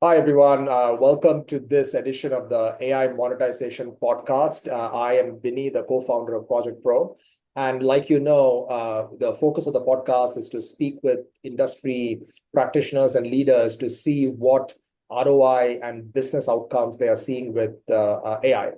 Hi, everyone. Welcome to this edition of the AI Monetization podcast. I am Vinny, the co-founder of Project Pro. And like you know, the focus of the podcast is to speak with industry practitioners and leaders to see what ROI and business outcomes they are seeing with AI.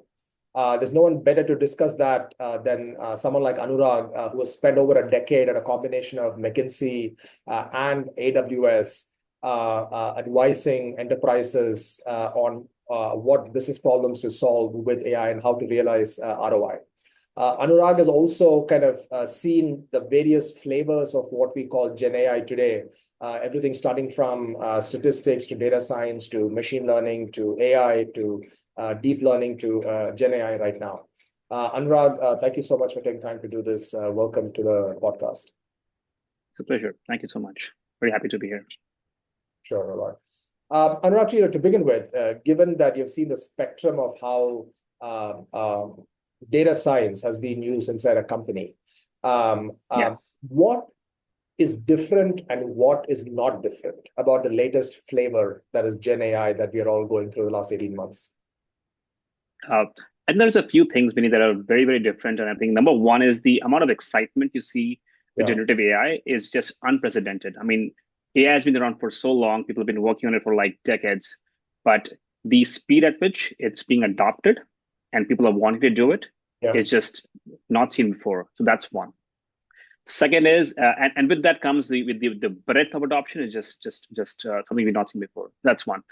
There's no one better to discuss that than someone like Anurag, who has spent over a decade at a combination of McKinsey and AWS, advising enterprises on what business problems to solve with AI and how to realize ROI. Anurag has also kind of seen the various flavors of what we call GenAI today. Everything starting from statistics to data science to machine learning to AI to deep learning to GenAI right now. Anurag, thank you so much for taking time to do this. Welcome to the podcast. It's a pleasure. Thank you so much. Very happy to be here. Sure, Anurag. Anurag, to begin with, given that you've seen the spectrum of how data science has been used inside a company, Yes. what is different and what is not different about the latest flavor that is Gen AI that we are all going through the last 18 months? Uh, and there's a few things, Vinny, that are very, very different. And I think number one is the amount of excitement you see with Yeah, generative AI is just unprecedented. I mean, AI has been around for so long. People have been working on it for like decades. But the speed at which it's being adopted and people are wanting to do it yeah, is just not seen before. So that's one. Second is, and with that comes the breadth of adoption is just something we've not seen before. That's one.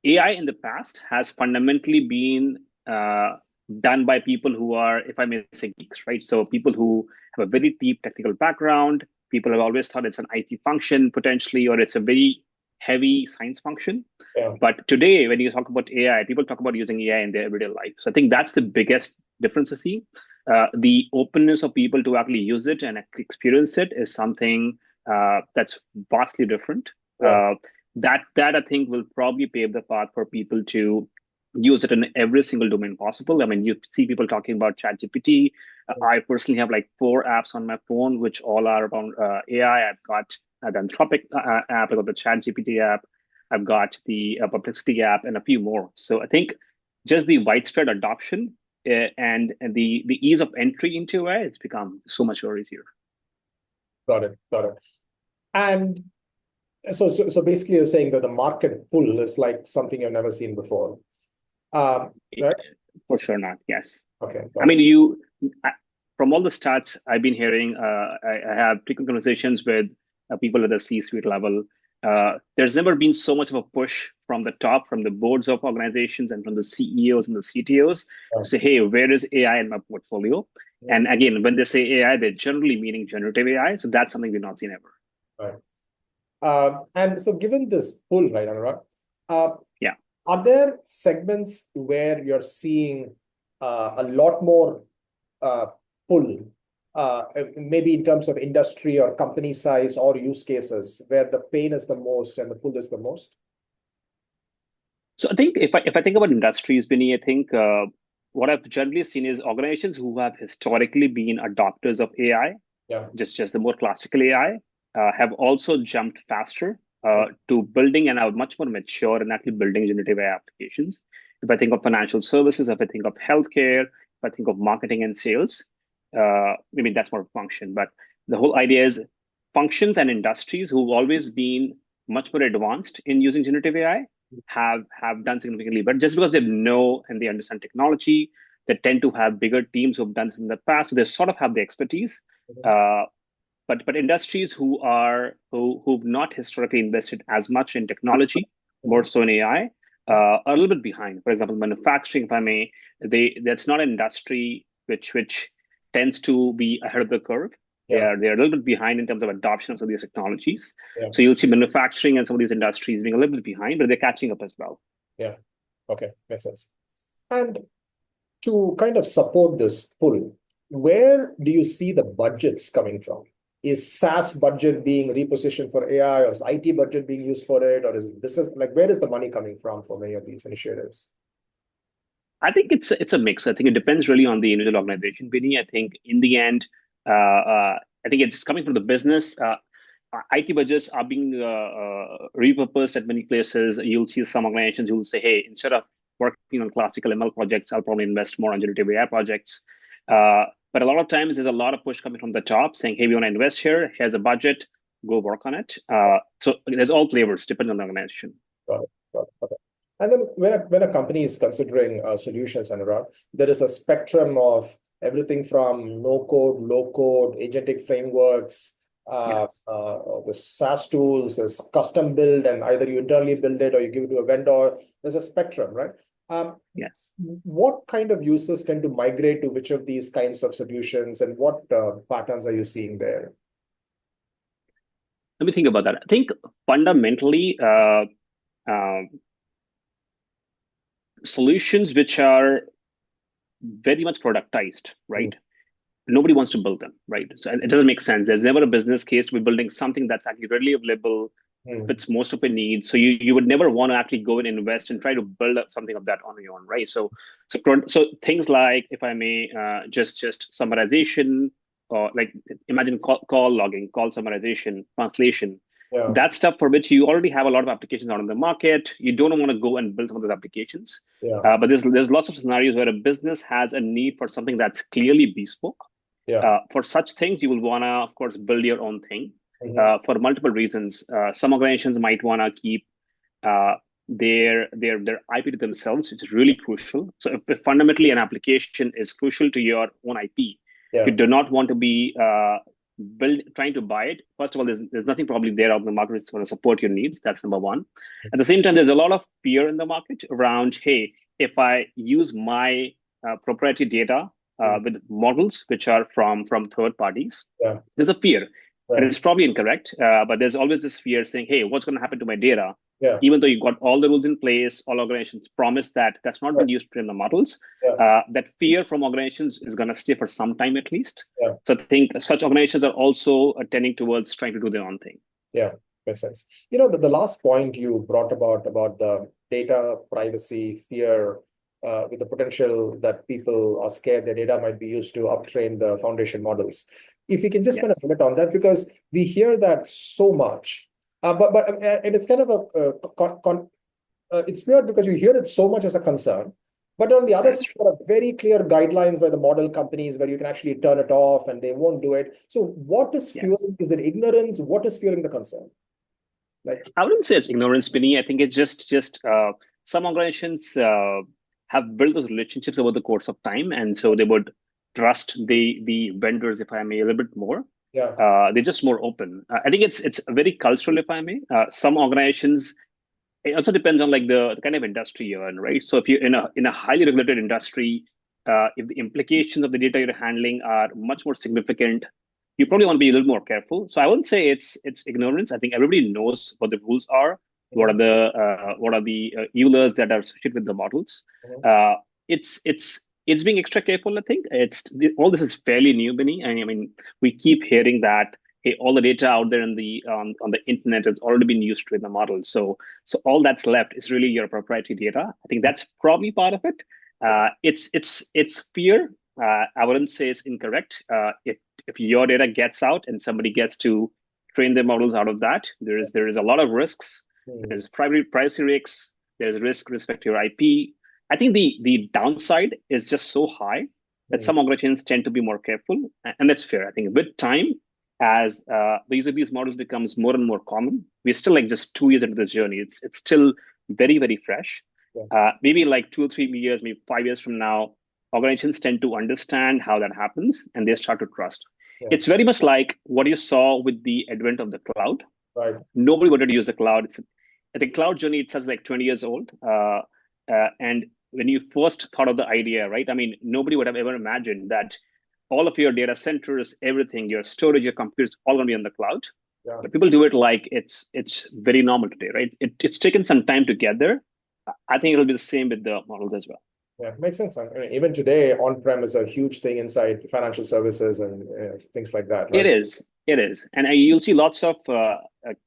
AI in the past has fundamentally been done by people who are, if I may say, geeks, right? So people who have a very deep technical background. People have always thought it's an IT function potentially, or it's a very heavy science function. yeah. But today, when you talk about AI, people talk about using AI in their everyday life. So I think that's the biggest difference to see. The openness of people to actually use it and experience it is something that's vastly different. Yeah. That I think will probably pave the path for people to use it in every single domain possible. I mean, you see people talking about ChatGPT. I personally have like 4 apps on my phone, which all are around AI. I've got the Anthropic app, I've got the ChatGPT app, I've got the Perplexity app, and a few more. So I think just the widespread adoption and the ease of entry into AI, it's become so much more easier. Got it. Got it. And so basically, you're saying that the market pull is like something you've never seen before. Right? For sure not. Yes. Okay. I Got it. mean, from all the stats I've been hearing, I have frequent conversations with people at the C-suite level. There's never been so much of a push from the top, from the boards of organizations and from the CEOs and the CTOs Yeah. to say, hey, where is AI in my portfolio? Yeah. And again, when they say AI, they're generally meaning generative AI. So that's something we've not seen ever. Right. And so given this pull, right, Anurag, uh, Yeah. are there segments where you're seeing a lot more uh, pull, maybe in terms of industry or company size or use cases, where the pain is the most and the pull is the most? So I think if I think about industries, Vinny, I think what I've generally seen is organizations who have historically been adopters of AI, Yeah. just the more classical AI, have also jumped faster Yeah. to building and are much more mature in actually building generative AI applications. If I think of financial services, if I think of healthcare, if I think of marketing and sales, I mean that's more function. But the whole idea is functions and industries who've always been much more advanced in using generative AI have done significantly better just because they know and they understand technology. They tend to have bigger teams who've done this in the past, so they sort of have the expertise. Uh, but industries who've not historically invested as much in technology, more so in AI, are a little bit behind. For example, manufacturing, if I may, that's not an industry which tends to be ahead of the curve. Yeah. They're a little bit behind in terms of adoption of some of these technologies. Yeah. So you'll see manufacturing and some of these industries being a little bit behind, but they're catching up as well. Yeah. Okay. Makes sense. And to kind of support this pull, where do you see the budgets coming from? Is SaaS budget being repositioned for AI, or is IT budget being used for it, or is it business? Like, where is the money coming from for many of these initiatives? I think it's a mix. I think it depends really on the individual organization, Vinny. I think in the end, I think it's coming from the business. IT budgets are being repurposed at many places. You'll see some organizations who will say, hey, instead of working on classical ML projects, I'll probably invest more on generative AI projects. But a lot of times there's a lot of push coming from the top saying, hey, we want to invest here. Here's a budget. Go work on it. So there's all flavors depending on the organization. Got it. Got it. Okay. And then when a company is considering solutions, Anurag, there is a spectrum of everything from no code, low code, agentic frameworks, Yeah. the SaaS tools, there's custom build, and either you internally build it or you give it to a vendor. There's a spectrum, right? Yes. What kind of users tend to migrate to which of these kinds of solutions, and what patterns are you seeing there? Let me think about that. I think fundamentally, solutions which are very much productized, right? Nobody wants to build them, right? So it doesn't make sense. There's never a business case to be building something that's actually readily available, fits most of your needs. So you would never want to actually go and invest and try to build up something of that on your own, right? So things like, if I may, just summarization, or like imagine call logging, call summarization, translation. Yeah. That stuff for which you already have a lot of applications out on the market. You don't want to go and build some of those applications. Yeah. But there's lots of scenarios where a business has a need for something that's clearly bespoke. Yeah. For such things, you will want to, of course, build your own thing for multiple reasons. Some organizations might want to keep their IP to themselves, which is really crucial. So if fundamentally an application is crucial to your own IP, you do not want to be trying to buy it. First of all, there's nothing probably there out in the market that's going to support your needs. That's number one. At the same time, there's a lot of fear in the market around, hey, if I use my proprietary data with models which are from third parties, there's a fear. And it's probably incorrect, but there's always this fear saying, hey, what's going to happen to my data? Even though you've got all the rules in place, all organizations promise that that's not been used in the models, that fear from organizations is going to stay for some time at least. So I think such organizations are also tending towards trying to do their own thing. Yeah, makes sense. You know, the last point you brought about the data privacy fear, with the potential that people are scared their data might be used to uptrain the foundation models. If we can just spend a minute on that, because we hear that so much, and it's kind of it's weird because you hear it so much as a concern, but on the other side, there are very clear guidelines by the model companies where you can actually turn it off and they won't do it. So what is fueling? Is it ignorance? What is fueling the concern? Like, I wouldn't say it's ignorance, Binny. I think it's just some organizations have built those relationships over the course of time, and so they would trust the vendors, if I may, a little bit more. They're just more open. I think it's very cultural, if I may. Some organizations, it also depends on like the kind of industry you're in, right? So if you're in a highly regulated industry, if the implications of the data you're handling are much more significant, you probably want to be a little more careful. So I wouldn't say it's ignorance. I think everybody knows what the rules are. What are the EULAs that are associated with the models? It's being extra careful. I think all this is fairly new, Benny. And I mean, we keep hearing that, hey, all the data out there on the internet has already been used to in the model. So all that's left is really your proprietary data. I think that's probably part of it. It's fear. I wouldn't say it's incorrect. If your data gets out and somebody gets to train their models out of that, there is a lot of risks. There's privacy risks. There's risk with respect to your IP. I think the downside is just so high that some organizations tend to be more careful, and that's fair. I think with time, as the use of these models becomes more and more common, we're still like just 2 years into this journey. It's still very, very fresh. Maybe like 2 or 3 years, maybe 5 years from now, organizations tend to understand how that happens and they start to trust. It's very much like what you saw with the advent of the cloud. Nobody wanted to use the cloud. The cloud journey itself is like 20 years old. And when you first thought of the idea, right? I mean, nobody would have ever imagined that all of your data centers, everything, your storage, your computers, all going to be on the cloud. But people do it like it's very normal today, right? It's taken some time to get there. I think it'll be the same with the models as well. Yeah, makes sense. I mean, even today, on-prem is a huge thing inside financial services and things like that. Right? It is. And you'll see lots of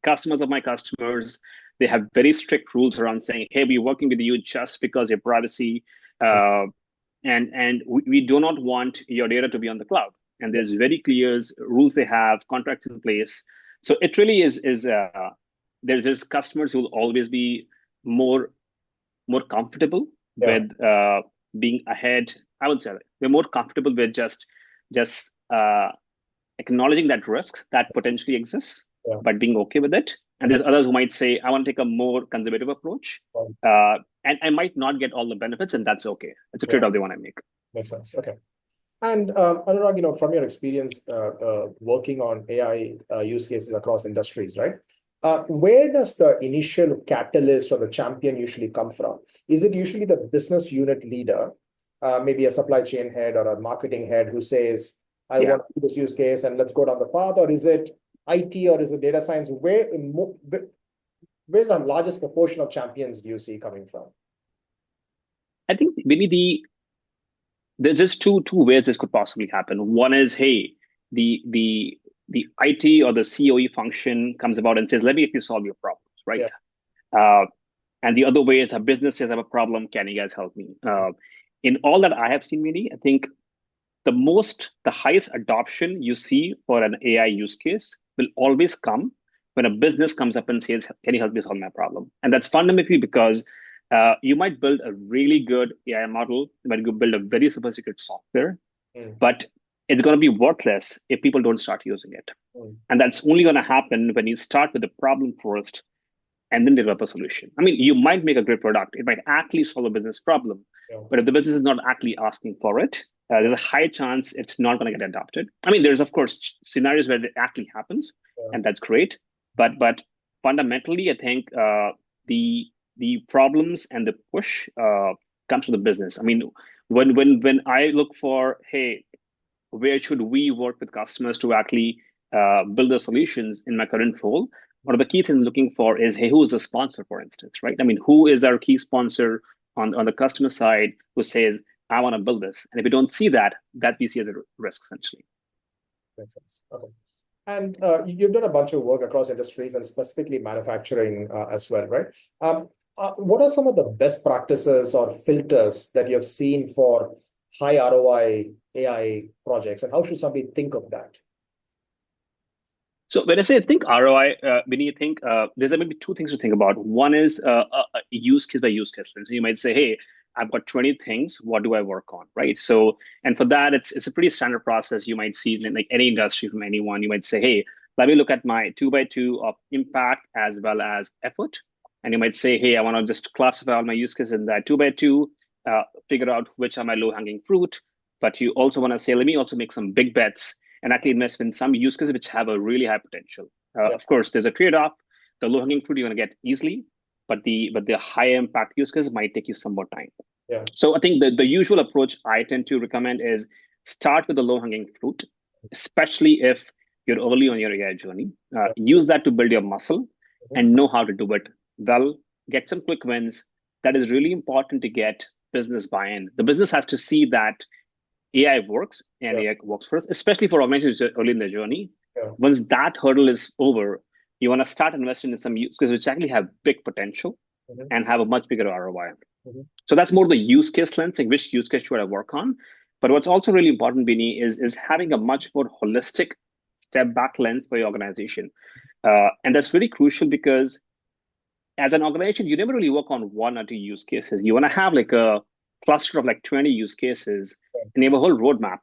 customers of my customers, they have very strict rules around saying, hey, we're working with you just because your privacy, and we do not want your data to be on the cloud. And there's very clear rules they have, contracts in place. So it really is there's customers who will always be more comfortable with being ahead. I would say they're more comfortable with just acknowledging that risk that potentially exists, but being okay with it. And there's others who might say, I want to take a more conservative approach, and I might not get all the benefits, and that's okay. It's a trade-off they want to make. Makes sense. Okay. And Anurag, from your experience working on AI use cases across industries, right? Where does the initial catalyst or the champion usually come from? Is it usually the business unit leader, maybe a supply chain head or a marketing head who says, I want to do this use case and let's go down the path? Or is it IT or is it data science? Where's the largest proportion of champions do you see coming from? I think maybe there's just two ways this could possibly happen. One is, hey, the IT or the COE function comes about and says, let me help you solve your problems, right? And the other way is a business says, I have a problem, can you guys help me? In all that I have seen, Mini, I think the highest adoption you see for an AI use case will always come when a business comes up and says, can you help me solve my problem? And that's fundamentally because you might build a really good AI model, you might build a very sophisticated software, but it's going to be worthless if people don't start using it. And that's only going to happen when you start with the problem first and then develop a solution. I mean, you might make a great product. It might actually solve a business problem, but if the business is not actually asking for it, there's a high chance it's not going to get adopted. I mean, there's, of course, scenarios where it actually happens, and that's great. But fundamentally, I think the problems and the push comes from the business. I mean, when I look for, hey, where should we work with customers to actually build the solutions in my current role? One of the key things looking for is, hey, who is the sponsor, for instance, right? I mean, who is our key sponsor on the customer side who says, I want to build this? And if we don't see that we see as a risk, essentially. Makes sense. Okay. And you've done a bunch of work across industries and specifically manufacturing as well, right? What are some of the best practices or filters that you have seen for high ROI AI projects, and how should somebody think of that? So when I say think ROI, when you think there's maybe two things to think about. One is a use case by use case. So you might say, hey, I've got 20 things. What do I work on, right? So, and for that, it's a pretty standard process. You might see in like any industry from anyone. You might say, hey, let me look at my 2x2 of impact as well as effort. And you might say, hey, I want to just classify all my use cases in that 2x2, figure out which are my low-hanging fruit. But you also want to say, let me also make some big bets and actually invest in some use cases which have a really high potential. Of course, there's a trade-off. The low-hanging fruit you're going to get easily, but the high impact use cases might take you some more time. So I think the usual approach I tend to recommend is start with the low-hanging fruit, especially if you're early on your AI journey. Use that to build your muscle and know how to do it well. Get some quick wins. That is really important to get business buy-in. The business has to see that AI works and AI works for us, especially for organizations early in their journey. Once that hurdle is over, you want to start investing in some use cases which actually have big potential and have a much bigger ROI. So that's more the use case lens, like which use case should I work on. But what's also really important, Bini, is having a much more holistic step back lens for your organization. And that's really crucial because as an organization, you never really work on one or two use cases. You want to have like a cluster of like 20 use cases and you have a whole roadmap.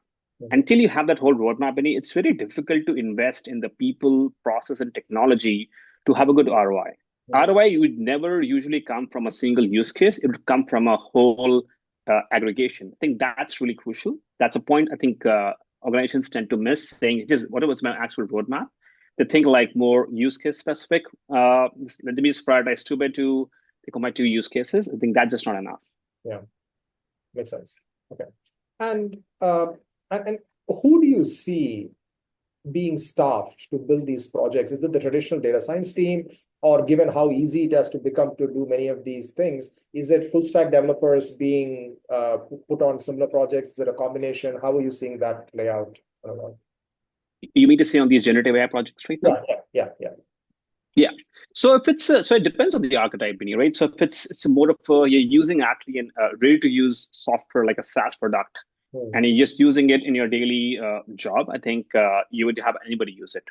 Until you have that whole roadmap, Bini, it's very difficult to invest in the people, process, and technology to have a good ROI. ROI would never usually come from a single use case. It would come from a whole aggregation. I think that's really crucial. That's a point I think organizations tend to miss, saying, just what was my actual roadmap? They think like more use case specific. Let me just prioritize 2x2, pick up my 2 use cases. I think that's just not enough. Yeah, makes sense. Okay. And who do you see being staffed to build these projects? Is it the traditional data science team, or given how easy it has to become to do many of these things, is it full stack developers being put on similar projects? Is it a combination? How are you seeing that play out? You mean to say on these generative AI projects right now? Yeah. So if it's so it depends on the archetype, Bini, right? So if it's more of you're using actually a ready to use software like a SaaS product, and you're just using it in your daily job, I think you would have anybody use it.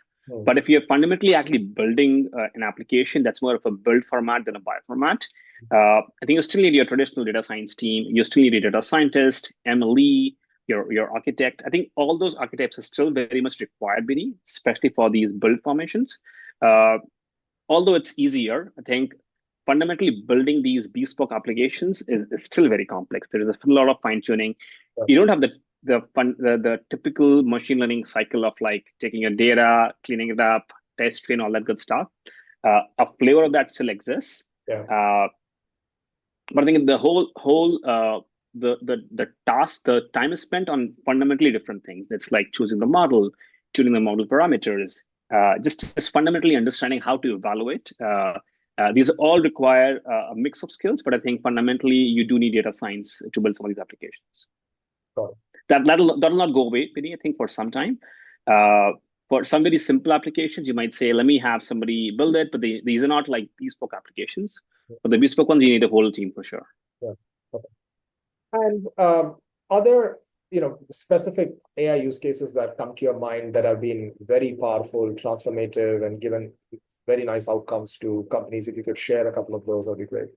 But if you're fundamentally actually building an application that's more of a build format than a buy format, I think you still need your traditional data science team. You still need a data scientist, MLE, your architect. I think all those archetypes are still very much required, Vinny, especially for these build formations. Although it's easier, I think fundamentally building these bespoke applications is still very complex. There is a lot of fine tuning. You don't have the typical machine learning cycle of like taking your data, cleaning it up, test train, all that good stuff. A flavor of that still exists. But I think the the task, the time is spent on fundamentally different things. It's like choosing the model, tuning the model parameters, just fundamentally understanding how to evaluate. These all require a mix of skills, but I think fundamentally you do need data science to build some of these applications. That'll not go away, Vinny, I think, for some time. For some very simple applications, you might say, let me have somebody build it, but these are not like bespoke applications. For the bespoke ones, you need a whole team for sure. And other, specific AI use cases that come to your mind that have been very powerful, transformative, and given very nice outcomes to companies? If you could share a couple of those, that'd be great.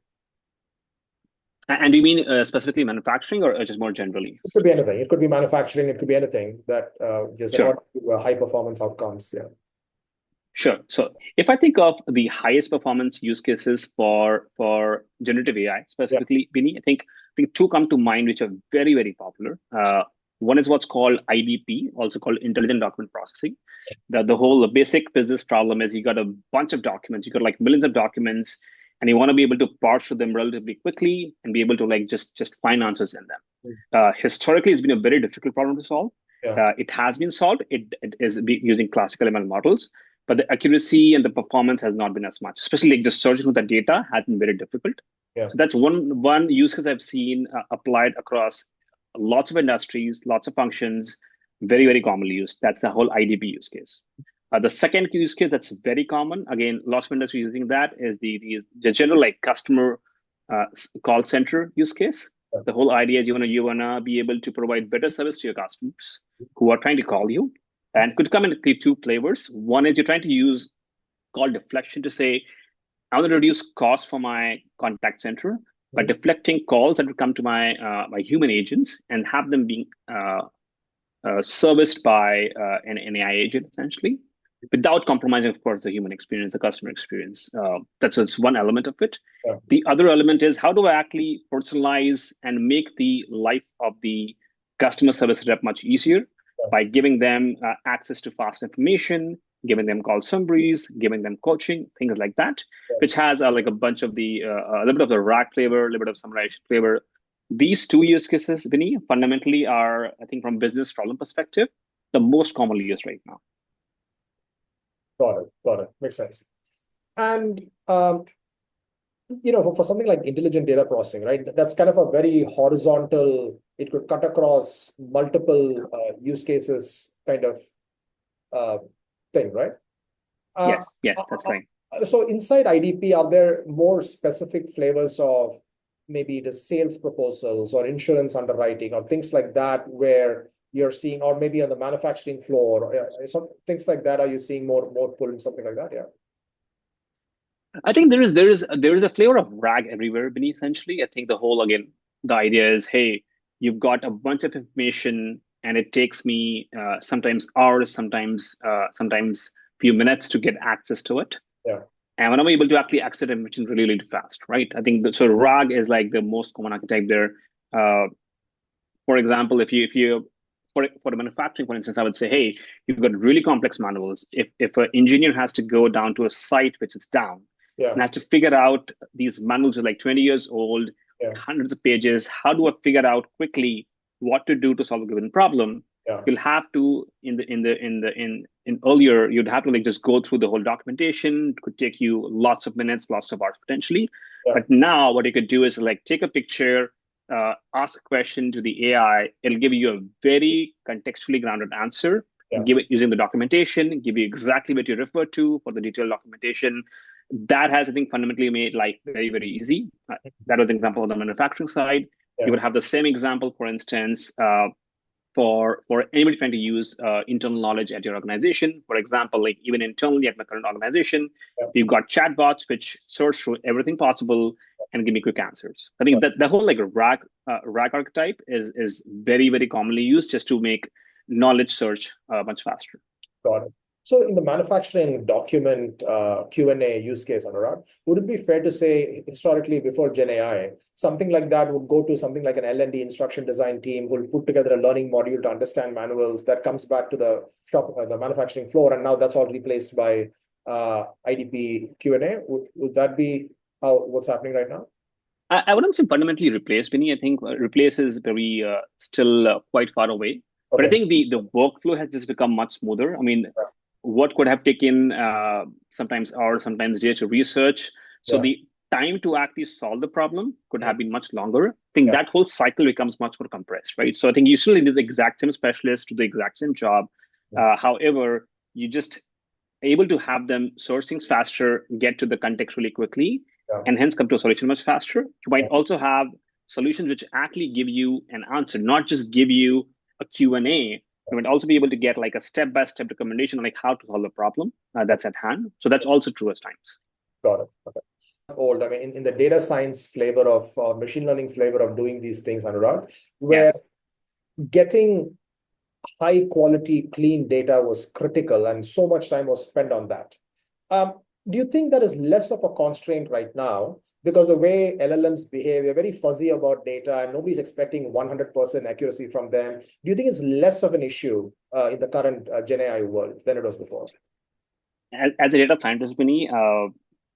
And do you mean specifically manufacturing or just more generally? It could be anything. It could be manufacturing. It could be anything that just high performance outcomes. Yeah. Sure. So if I think of the highest performance use cases for generative AI specifically, Vinny, I think two come to mind, which are very, very popular. One is what's called IDP, also called intelligent document processing. The whole basic business problem is you got a bunch of documents, you got like millions of documents, and you want to be able to parse through them relatively quickly and be able to like just find answers in them. Historically, it's been a very difficult problem to solve. It has been solved. It is using classical ML models, but the accuracy and the performance has not been as much. Especially like just searching through the data has been very difficult. So that's one use case I've seen applied across lots of industries, lots of functions, very, very commonly used. That's the whole IDP use case. The second use case that's very common, again, lots of industries using that, is the general like customer call center use case. The whole idea is you wanna be able to provide better service to your customers who are trying to call you, and could come in two flavors. One is you're trying to use call deflection to say, I want to reduce costs for my contact center by deflecting calls that would come to my human agents and have them being serviced by an AI agent, essentially, without compromising, of course, the human experience, the customer experience. That's one element of it. The other element is, how do I actually personalize and make the life of the customer service rep much easier by giving them access to fast information, giving them call summaries, giving them coaching, things like that, which has like a bunch of a little bit of the RAG flavor, a little bit of summarization flavor. These two use cases, Vinny, fundamentally are, I think, from business problem perspective, the most commonly used right now. Got it. Makes sense. And for something like intelligent data processing, right? That's kind of a very horizontal. It could cut across multiple use cases, kind of thing, right? Yes, that's right. So inside IDP, are there more specific flavors of maybe the sales proposals or insurance underwriting or things like that, where you're seeing, or maybe on the manufacturing floor, some things like that? Are you seeing more pull in something like that? Yeah. I think there is a flavor of RAG everywhere, Vinny, essentially. I think the idea is, hey, you've got a bunch of information and it takes me sometimes hours, sometimes few minutes to get access to it. And when I'm able to actually access information really, really fast, right? I think so RAG is like the most common archetype there. For example, if you for the manufacturing, for instance, I would say, hey, you've got really complex manuals. If an engineer has to go down to a site which is down and has to figure out, these manuals are like 20 years old, hundreds of pages. How do I figure out quickly what to do to solve a given problem? You'll have to earlier, you'd have to like just go through the whole documentation. It could take you lots of minutes, lots of hours potentially. But now what you could do is like take a picture, ask a question to the AI. It'll give you a very contextually grounded answer. Give it using the documentation, give you exactly what you refer to for the detailed documentation. That has, I think, fundamentally made life very, very easy. That was an example on the manufacturing side. You would have the same example, for instance, for anybody trying to use internal knowledge at your organization. For example, like even internally at my current organization, we've got chatbots which search through everything possible and give me quick answers. I think that the whole like RAG archetype is very, very commonly used just to make knowledge search much faster. Got it. So in the manufacturing document Q&A use case, Anurag, would it be fair to say historically before GenAI, something like that would go to something like an L&D instruction design team who will put together a learning module to understand manuals that comes back to the shop, the manufacturing floor, and now that's all replaced by IDP Q&A? Would that be what's happening right now? I wouldn't say fundamentally replace, Vinny. I think replace is very still quite far away. But I think the workflow has just become much smoother. I mean, what could have taken sometimes hours, sometimes days to research. So the time to actually solve the problem could have been much longer. I think that whole cycle becomes much more compressed, right? So I think you still need the exact same specialist to the exact same job. However, you just able to have them source things faster, get to the context really quickly, and hence come to a solution much faster. You might also have solutions which actually give you an answer, not just give you a Q&A. You might also be able to get like a step-by-step recommendation on like how to solve the problem that's at hand. So that's also true at times. Got it. Okay. Old. I mean, in the data science flavor of machine learning flavor of doing these things, Anurag, where getting high quality, clean data was critical and so much time was spent on that. Do you think that is less of a constraint right now? Because the way LLMs behave, they're very fuzzy about data and nobody's expecting 100% accuracy from them. Do you think it's less of an issue in the current GenAI world than it was before? As a data scientist, Vinny,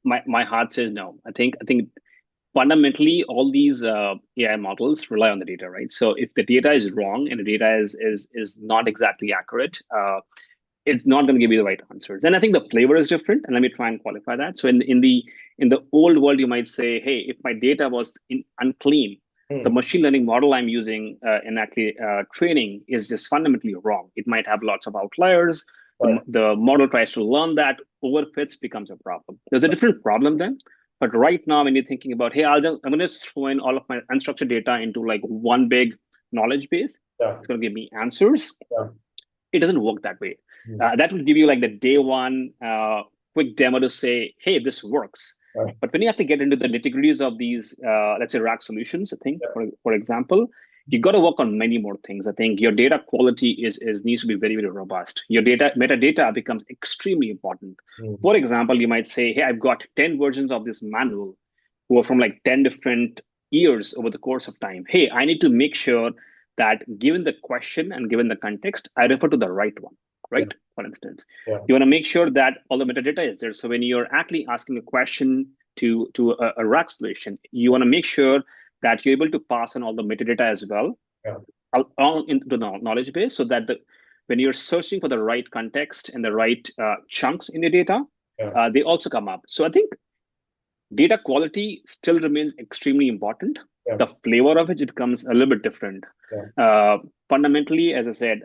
my heart says no. I think fundamentally all these AI models rely on the data, right? So if the data is wrong and the data is not exactly accurate, it's not going to give you the right answers. And I think the flavor is different. And let me try and qualify that. So in the old world, you might say, hey, if my data was unclean, the machine learning model I'm using in actually training is just fundamentally wrong. It might have lots of outliers. The model tries to learn that, overfits, becomes a problem. There's a different problem then. But right now, when you're thinking about, hey, I'm going to throw in all of my unstructured data into like one big knowledge base, it's going to give me answers. It doesn't work that way. That will give you like the day one quick demo to say, hey, this works. But when you have to get into the nitty-gritties of these, let's say RAG solutions, I think, for example, you got to work on many more things. I think your data quality needs to be very, very robust. Your metadata becomes extremely important. For example, you might say, hey, I've got 10 versions of this manual who are from like 10 different years over the course of time. Hey, I need to make sure that given the question and given the context, I refer to the right one, right? For instance, you want to make sure that all the metadata is there. So when you're actually asking a question to a RAG solution, you want to make sure that you're able to pass on all the metadata as well along into the knowledge base, so that when you're searching for the right context and the right chunks in the data, they also come up. So I think data quality still remains extremely important. The flavor of it becomes a little bit different. Fundamentally, as I said,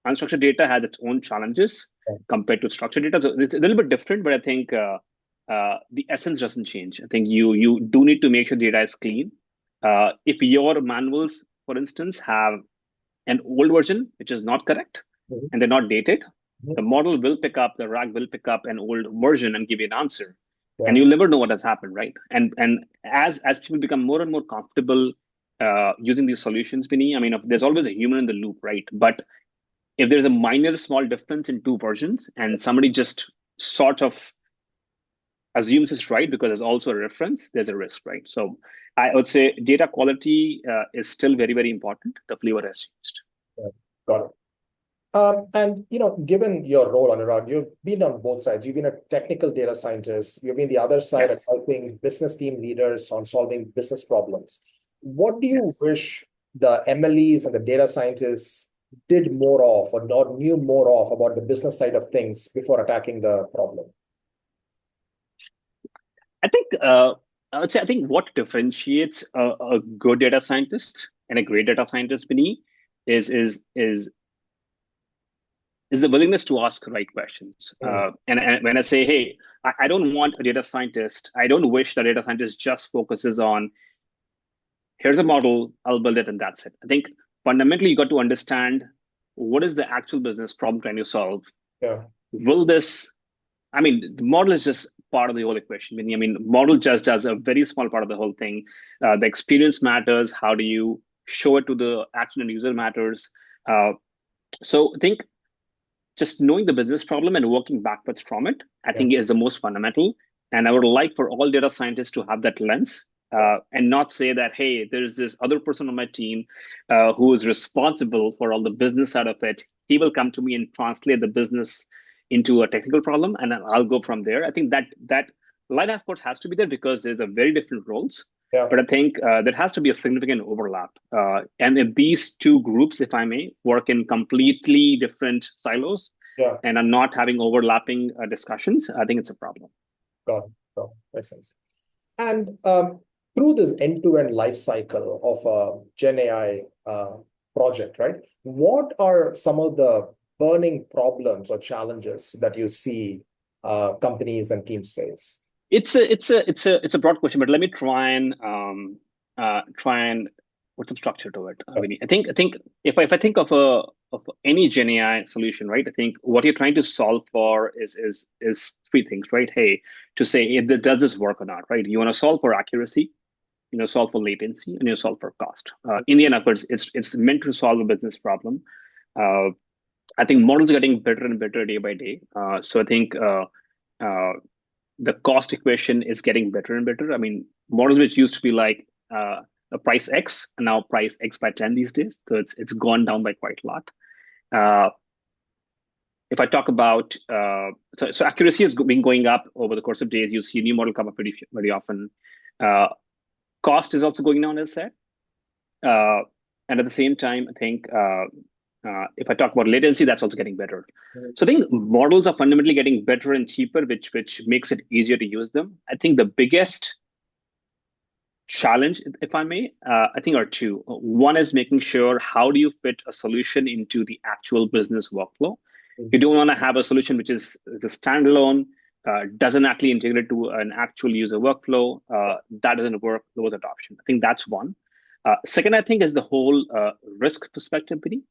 unstructured data has its own challenges compared to structured data. So it's a little bit different, but I think the essence doesn't change. I think you do need to make sure data is clean. If your manuals, for instance, have an old version which is not correct and they're not dated, the model will pick up, the RAG will pick up an old version and give you an answer. And you'll never know what has happened, right? And as people become more and more comfortable using these solutions, Vinny, I mean, there's always a human in the loop, right? But if there's a minor small difference in two versions and somebody just sort of assumes it's right because there's also a reference, there's a risk, right? So I would say data quality is still very, very important. The flavor has changed. Got it. And given your role, Anurag, you've been on both sides. You've been a technical data scientist. You've been the other side of helping business team leaders on solving business problems. What do you wish the MLEs and the data scientists did more of, or knew more of about the business side of things before attacking the problem? I think I would say what differentiates a good data scientist and a great data scientist, Vinny, is the willingness to ask the right questions. And when I say, hey, I don't want a data scientist, I don't wish the data scientist just focuses on, here's a model, I'll build it, and that's it. I think fundamentally, you got to understand what is the actual business problem trying to solve. Yeah. Will this, I mean, the model is just part of the whole equation. I mean, model just does a very small part of the whole thing. The experience matters. How do you show it to the actual end user matters. So I think just knowing the business problem and working backwards from it, I think is the most fundamental. And I would like for all data scientists to have that lens and not say that, hey, there's this other person on my team who is responsible for all the business side of it. He will come to me and translate the business into a technical problem, and then I'll go from there. I think that line, of course, has to be there because there's a very different roles. Yeah. But I think there has to be a significant overlap. And if these two groups, if I may, work in completely different silos and are not having overlapping discussions, I think it's a problem. Got it. Got it. Makes sense. And through this end-to-end life cycle of a Gen AI project, right? What are some of the burning problems or challenges that you see companies and teams face? It's a broad question, but let me try and put some structure to it. I think if I think of any Gen AI solution, right? I think what you're trying to solve for is three things, right? Hey, to say does this work or not, right? You want to solve for accuracy, you solve for latency, and you solve for cost. In the end, of course, it's meant to solve a business problem. I think models are getting better and better day by day. So I think the cost equation is getting better and better. I mean, models which used to be like a price X, and now price X by 10 these days. So it's gone down by quite a lot. If I talk about, so accuracy has been going up over the course of days. You see a new model come up very often. Cost is also going down, as I said. And at the same time, I think if I talk about latency, that's also getting better. So I think models are fundamentally getting better and cheaper, which makes it easier to use them. I think the biggest challenge, if I may, I think are two. One is making sure how do you fit a solution into the actual business workflow. You don't want to have a solution which is the standalone, doesn't actually integrate to an actual user workflow. That doesn't work. There was adoption. I think that's one. Second, I think is the whole risk perspective, Vinny.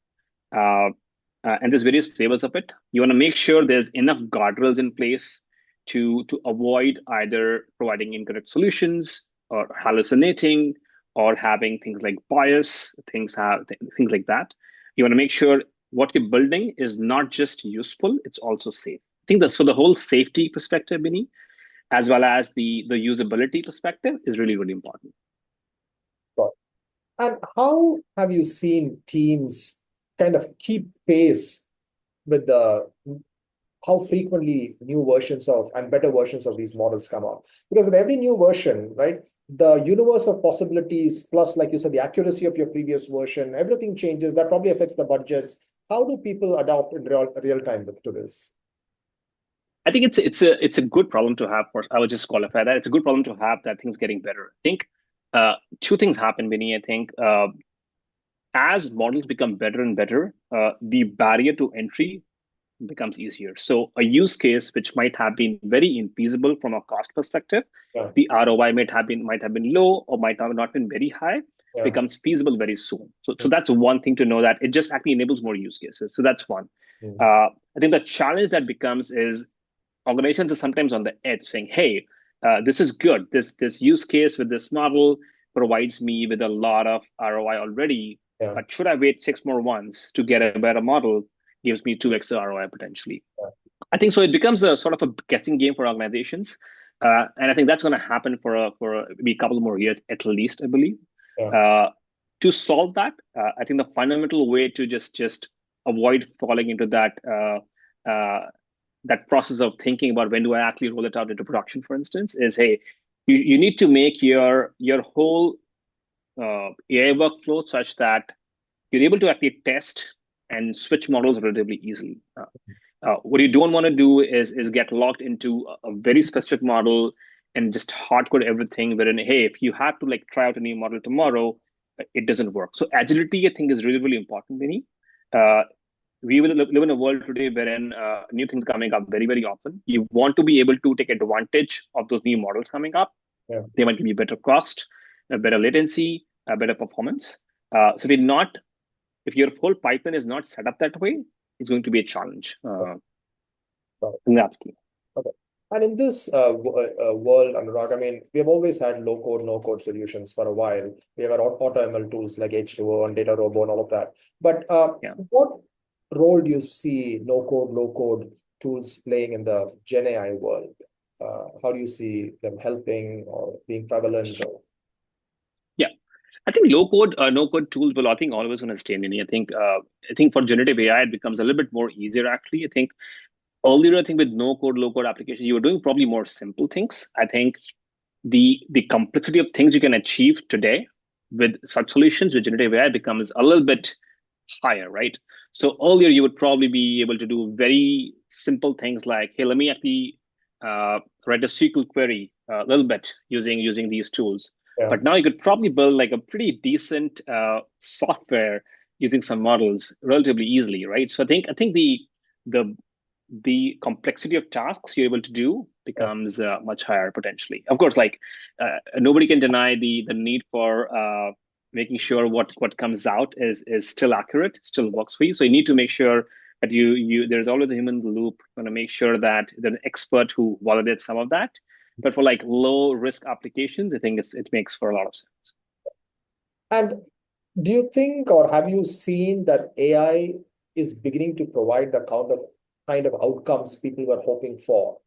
And there's various flavors of it. You want to make sure there's enough guardrails in place to avoid either providing incorrect solutions or hallucinating or having things like bias, things like that. You want to make sure what you're building is not just useful, it's also safe. I think so the whole safety perspective, Vinny, as well as the usability perspective is really, really important. And how have you seen teams kind of keep pace with how frequently new versions and better versions of these models come out? Because with every new version, right, the universe of possibilities, plus, like you said, the accuracy of your previous version, everything changes. That probably affects the budgets. How do people adapt in real time to this? I think it's a good problem to have. I would just qualify that. It's a good problem to have that things getting better. I think two things happen, Vinny. I think as models become better and better, the barrier to entry becomes easier. So a use case which might have been very infeasible from a cost perspective, the ROI might have been low or might have not been very high, becomes feasible very soon. So that's one thing to know, that it just actually enables more use cases. So that's one. I think the challenge that becomes is organizations are sometimes on the edge saying, hey, this is good. This use case with this model provides me with a lot of ROI already, but should I wait 6 more months to get a better model? Gives me 2x ROI potentially. I think so. It becomes a sort of a guessing game for organizations, and I think that's going to happen for a couple more years at least, I believe. To solve that, I think the fundamental way to just avoid falling into that process of thinking about when do I actually roll it out into production, for instance, is, hey, you need to make your whole AI workflow such that you're able to actually test and switch models relatively easily. What you don't want to do is get locked into a very specific model and just hardcode everything wherein, hey, if you have to like try out a new model tomorrow, it doesn't work. So agility, I think, is really, really important, Vinny. We will live in a world today wherein new things coming up very, very often. You want to be able to take advantage of those new models coming up. They might give you better cost, better latency, better performance. So we're not if your whole pipeline is not set up that way, it's going to be a challenge. And that's key. Okay. And in this world, Anurag, I mean, we have always had low-code, no-code solutions for a while. We have our AutoML tools like H2O and Data Robo and all of that. But what role do you see no-code, low-code tools playing in the GenAI world? How do you see them helping or being prevalent? Or... Yeah, I think low-code, no-code tools will, I think, always going to stay in. I think for generative AI, it becomes a little bit more easier, actually. I think earlier, I think with no-code, low-code application, you were doing probably more simple things. I think the complexity of things you can achieve today with such solutions with generative AI becomes a little bit higher, right? So earlier, you would probably be able to do very simple things like, hey, let me actually write a SQL query a little bit using these tools. Yeah. But now you could probably build like a pretty decent software using some models relatively easily, right? So I think the complexity of tasks you're able to do becomes much higher potentially. Of course, like nobody can deny the need for making sure what comes out is still accurate, still works for you. So you need to make sure that there's always a human in the loop, going to make sure that there's an expert who validates some of that. But for like low risk applications, I think it makes for a lot of sense. And do you think, or have you seen that AI is beginning to provide the kind of outcomes people were hoping for?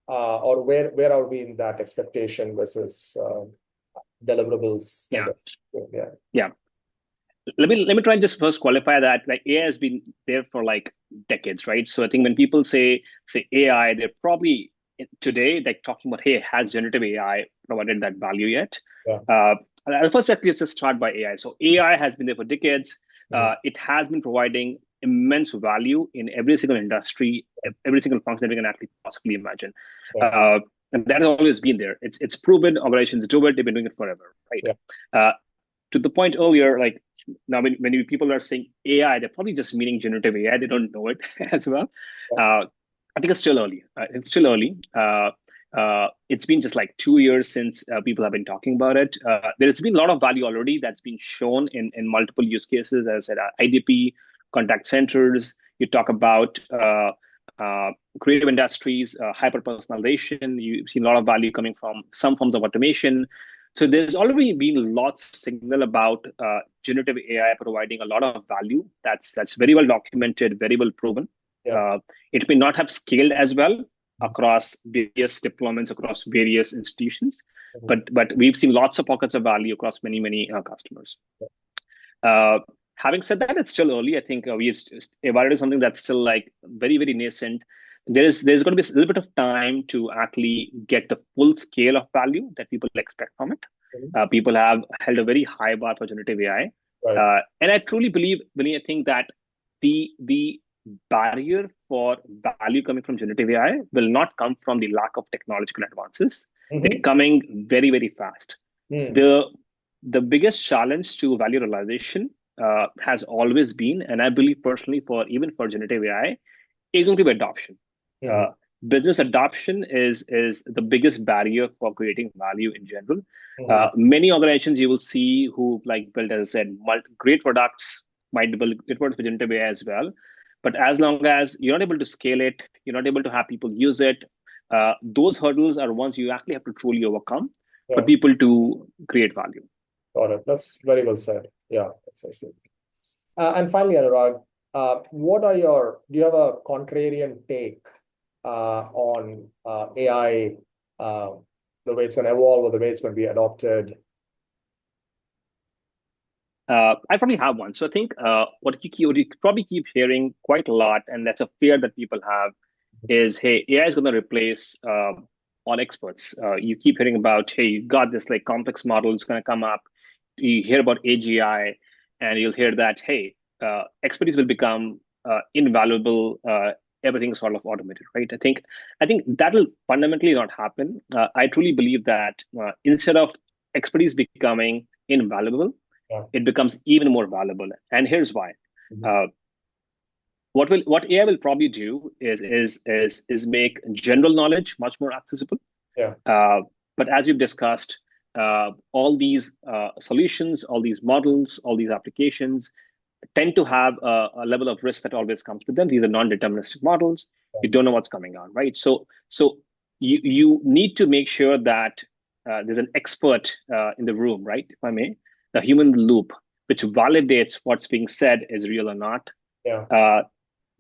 Or where are we in that expectation versus deliverables? Yeah. Let me try and just first qualify that like AI has been there for like decades, right? So I think when people say AI, they're probably today like talking about, hey, has generative AI provided that value yet? Yeah. First, let's just start by AI. So AI has been there for decades. It has been providing immense value in every single industry, every single function that we can actually possibly imagine. Yeah. And that has always been there. It's proven, organizations do it, they've been doing it forever, right? Yeah. To the point earlier, like now when people are saying AI, they're probably just meaning generative AI. They don't know it as well. Yeah. I think it's still early. It's been just like 2 years since people have been talking about it. There's been a lot of value already that's been shown in multiple use cases, as I said, IDP, contact centers. You talk about creative industries, hyper-personalization. You've seen a lot of value coming from some forms of automation. So there's already been lots of signal about generative AI providing a lot of value. That's very well documented, very well proven. Yeah. It may not have scaled as well across various deployments across various institutions, but we've seen lots of pockets of value across many customers. Having said that, it's still early. I think we've evaluated something that's still like very nascent. There's going to be a little bit of time to actually get the full scale of value that people expect from it. People have held a very high bar for generative AI, right. And I truly believe, Vinny, I think that the barrier for value coming from generative AI will not come from the lack of technological advances. They're coming very fast. The biggest challenge to value realization has always been, and I believe personally even for generative AI, is going to be adoption. Business adoption is the biggest barrier for creating value in general. Many organizations you will see who like build, as I said, great products, might build great products for generative AI as well. But as long as you're not able to scale it, you're not able to have people use it, those hurdles are ones you actually have to truly overcome for people to create value. Got it. That's very well said. Yeah, that's excellent. And finally, Anurag, do you have a contrarian take on AI, the way it's going to evolve or the way it's going to be adopted? I probably have one. So I think what you probably keep hearing quite a lot, and that's a fear that people have, is, hey, AI is going to replace all experts. You keep hearing about, hey, you got this like complex model is going to come up. You hear about AGI, and you'll hear that, hey, expertise will become invaluable. Everything's sort of automated, right? I think that will fundamentally not happen. I truly believe that instead of expertise becoming invaluable, it becomes even more valuable. And here's why. What AI will probably do is make general knowledge much more accessible. But as we've discussed, all these solutions, all these models, all these applications, tend to have a level of risk that always comes with them. These are non-deterministic models. You don't know what's coming on, right? So you need to make sure that there's an expert in the room, right? If I may, the human loop, which validates what's being said is real or not. Yeah.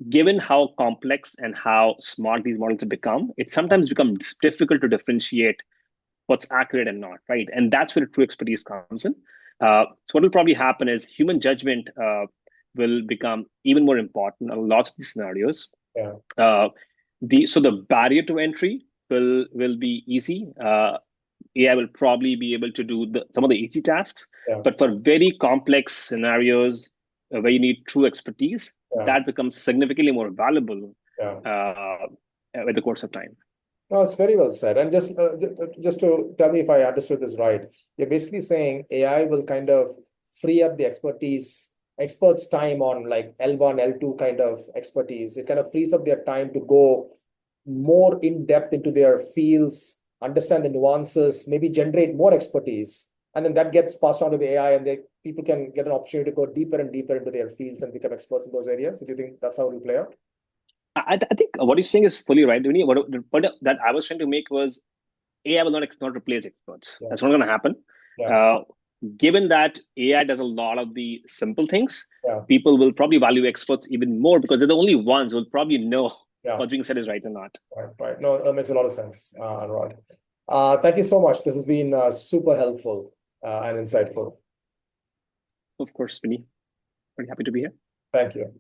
Given how complex and how smart these models have become, it sometimes becomes difficult to differentiate what's accurate and not, right? And that's where true expertise comes in. So what will probably happen is human judgment will become even more important in lots of these scenarios. Yeah. So the barrier to entry will be easy. AI will probably be able to do some of the easy tasks, but for very complex scenarios where you need true expertise, that becomes significantly more valuable with the course of time. No, it's very well said. And just to tell me if I understood this right, you're basically saying AI will kind of free up the experts' time on like L1, L2 kind of expertise. It kind of frees up their time to go more in depth into their fields, understand the nuances, maybe generate more expertise. And then that gets passed on to the AI, and people can get an opportunity to go deeper and deeper into their fields and become experts in those areas. Do you think that's how it will play out? I think what you're saying is fully right. What that I was trying to make was AI will not replace experts. That's not going to happen. Given that AI does a lot of the simple things, people will probably value experts even more because they're the only ones who will probably know what's being said is right or not. Right. No, that makes a lot of sense, Anurag. Thank you so much. This has been super helpful and insightful. Of course, Vinny. Very happy to be here. Thank you.